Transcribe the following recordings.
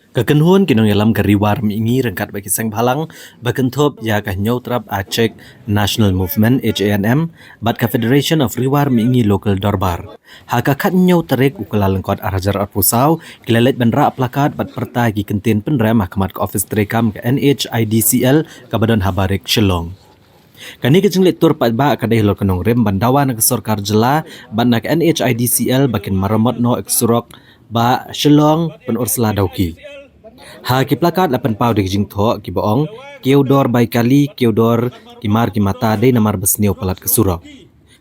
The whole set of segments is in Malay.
Kakenhun kinong yalam kariwar miingi rengkat bagi sang balang bakentop ya ka nyautrap Aceh National Movement HANM bat ka Federation of Riwar miingi local dorbar. Haka kat nyau tarik ukala lengkot arajar arpusau kilalet bandra plakat bat perta gi kentin penrem mahkamat ke office terekam ke NHIDCL kabadon habarik Shillong. Kani kejenglit tur pat ba kadai lor kenong rem bandawa nak sorkar jela ban nak NHIDCL bakin maramot no eksurok ba Shillong penursla dauki. Ha ki plakat lapan pau de jing tho ki boong keudor bai kali keudor kimar ki mata de namar besneu palat ke surok.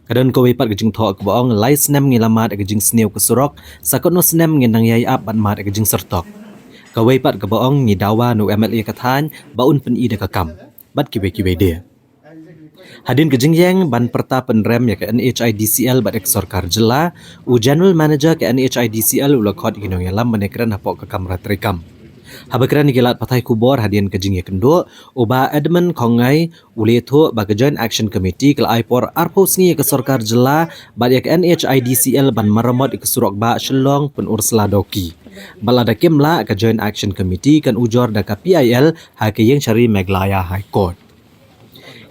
Kadon ko wipat ke jing tho ki boong lai snem ngilamat ke jing sneu ke surok sakot no snem ngendang yai ap ban mat ke jing sertok. Ka wipat ke boong ni dawa no MLA kathan baun pen i de kakam. Bat ki we de. Hadin ke jingyang ban perta penrem ya ke NHIDCL bat ek sorkar jela u general manager ke NHIDCL ulakot ginong yalam menekran hapok ke kamera terekam. Habakran gilat patai kubor hadian ke jingya kendo uba Edmund Kongai uleto ba ke Joint Action Committee kel aipor arpos ngi ke sorkar jela bat ya ke NHIDCL ban maramot ke surok ba Shillong penursla doki. Balada kimla ke Joint Action Committee kan ujor da ke PIL ha ke yang cari Meglaya High Court.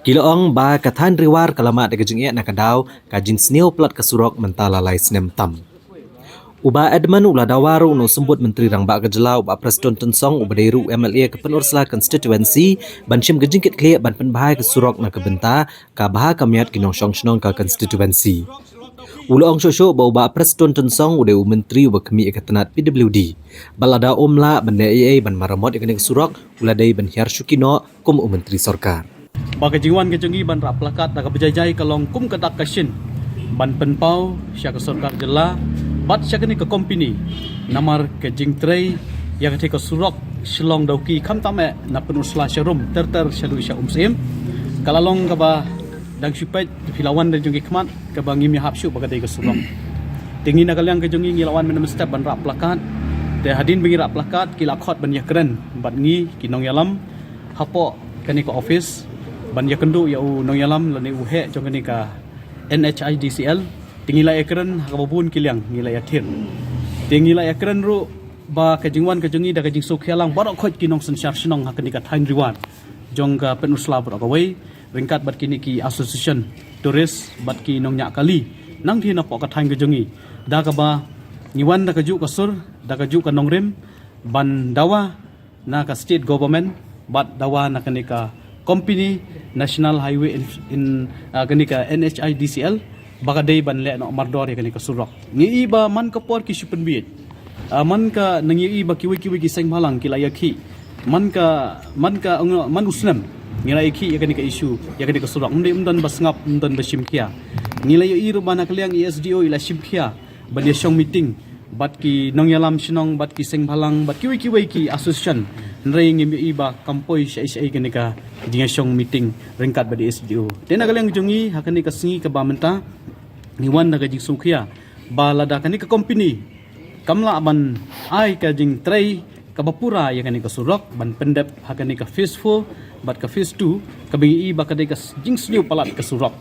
Kiloong ba kathan riwar kalamat de jingya nakadaw kajing sneu plat kesurok mentala lai snem tam. Uba Edmund uladawaru no sembut menteri rang ba kejela uba Preston Tensong uba dairu MLA ke penursla constituency banshim gejingkit kle ban penbahai kesurok na kebenta ka baha kamiat kinong song ka constituency. Ulong shosho ba uba Preston Tensong uda menteri uba kemi ekatanat PWD. Balada omla benda AA ban maramot ikanik surok uladai ban hiar syukino kum menteri sorkar. Bagi jiwan kejengi ban rak plakat dak berjajai kalong kum kedak kashin ban penpau syak sorkar jela bat syak ni ke company namar ke jingtrei ya ke surok Shillong dauki kham tame na penursla syarum terter syadu sya umsim kalalong ka ba dang syupet filawan dan jengi khmat ka bangi mi hapsyu bagadai ke surok tingi na kalyang ke jengi ngilawan menem step ban rak plakat de hadin bengi rak plakat kila khot ban yakren bat ngi kinong yalam hapo kani ke office ban yakendu ya u nong yalam lani uhe jongani ka NHIDCL tingila ekran hakababun kilyang ngila yathir tingila ekran ru ba kajingwan kajengi da kajing sokhialang barok khot kinong sensyar sinong hakani ka thain riwan jongga penusla barok away ringkat bat kini ki association tourist bat ki nong nya kali nang thina pok ka thain kajengi da ka ba niwan da kaju kasur da kaju ka nongrem ban dawa na ka state government bat dawa na kani ka company national highway in kani ka NHIDCL bagadai ban le no mardor kani ka surok ngi iba man ka por ki supen biet man ka nangi iba ki ki seng malang ki layaki man ka man uslam ngi layaki ya kani ka issue ya kani ka surok ndai umdan basngap umdan basimkia ngi layo i rubana kaliang ESDO ila simkia ban dia shong meeting bat ki nong yalam sinong bat ki seng malang bat ki ki association nrai ngi iba kampoi sai kani ka dinga shong meeting ringkat ba di ESDO tena kaliang jongi hakani ka singi ka bamenta niwan na kajing sungkia balada kani ka company kamla ban ai kajing tray kabapura ya kani ka surok ban pendep hakani ka faithful bat ka phase 2 kabingi ba kadai ka jing sniu palat ka surok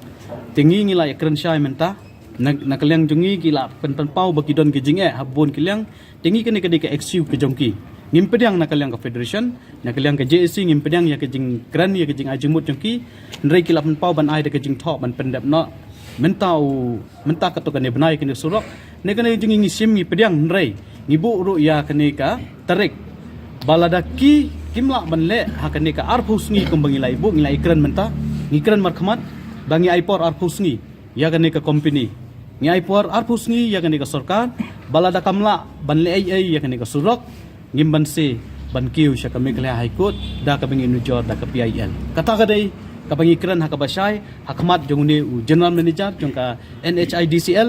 tingi ngila ya kren syai menta na kaliang jungi kila penpau bagi don kajing habon kiliang tingi kani kadai ka XU ke jongki ngimpediang na kaliang ka federation na kaliang ka JSC ngimpediang ya kajing kran ya kajing ajimut jongki ndrai kila penpau ban ai da kajing thok ban pendep no menta katokan ne benai kini surok ne kene jingi ngisim ngi pediang nrai ngibu ru ya kene ka tarik balada ki kimla banle ha kene ka arphus ngi kumbangi lai bu ngi ikran menta ngikran markhamat bangi aipor arphus ngi ya kene ka company ngi aipor arphus ngi ya kene ka sarkar balada kamla banle ai ya kene ka surok ngimban se ban kiu sya kami kle high court da ka bangi nujor da ka PIL kata kadai kapangikran hakabashay hakmat jongune u general manager jongka NHIDCL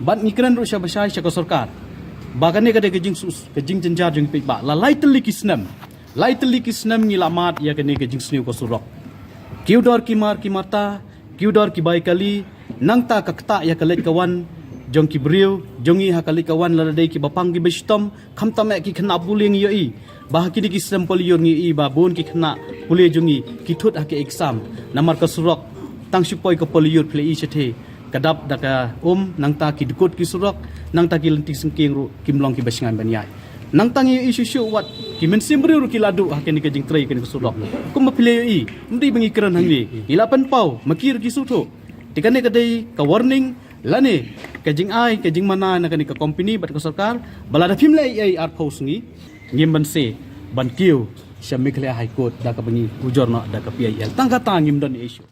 bat ngikran ru sya bashay sya ka sarkar bagane kade kajing jenjar jong pe ba la laitli kisnam ngilamat ya kane kajing sniu ko surok kiudor kimar kimata kiudor ki baikali nangta kakta ya kalet kawan jong ki briu jongi hakali kawan ladai ki bapang ki bestom khamta me ki khna puling yoi bahaki di kisam poliyor ngi ba bon ki khna pule jongi ki thut hake exam namar ka surok tang sipoi ka poliyor ple i chethe kadap daka nangta ki dukut ki surok nangta ki lentik sengking ru kimlong ki basingan banyai nangta ngi isu wat Kimen simbri ru kiladu hakini ke jingtrei ke sudok. Kum mapilei i, mdi bengikiran hangni. Ila penpau makir ki suto. Tikane kadai ka warning lane ke jing ai ke jing mana na kani ka company bat ka sarkar balada phimlei ai art post ngi ngim ban se ban kiu Syamikle High Court da ka bengi ujorna da ka PIL tangka tangim dan issue.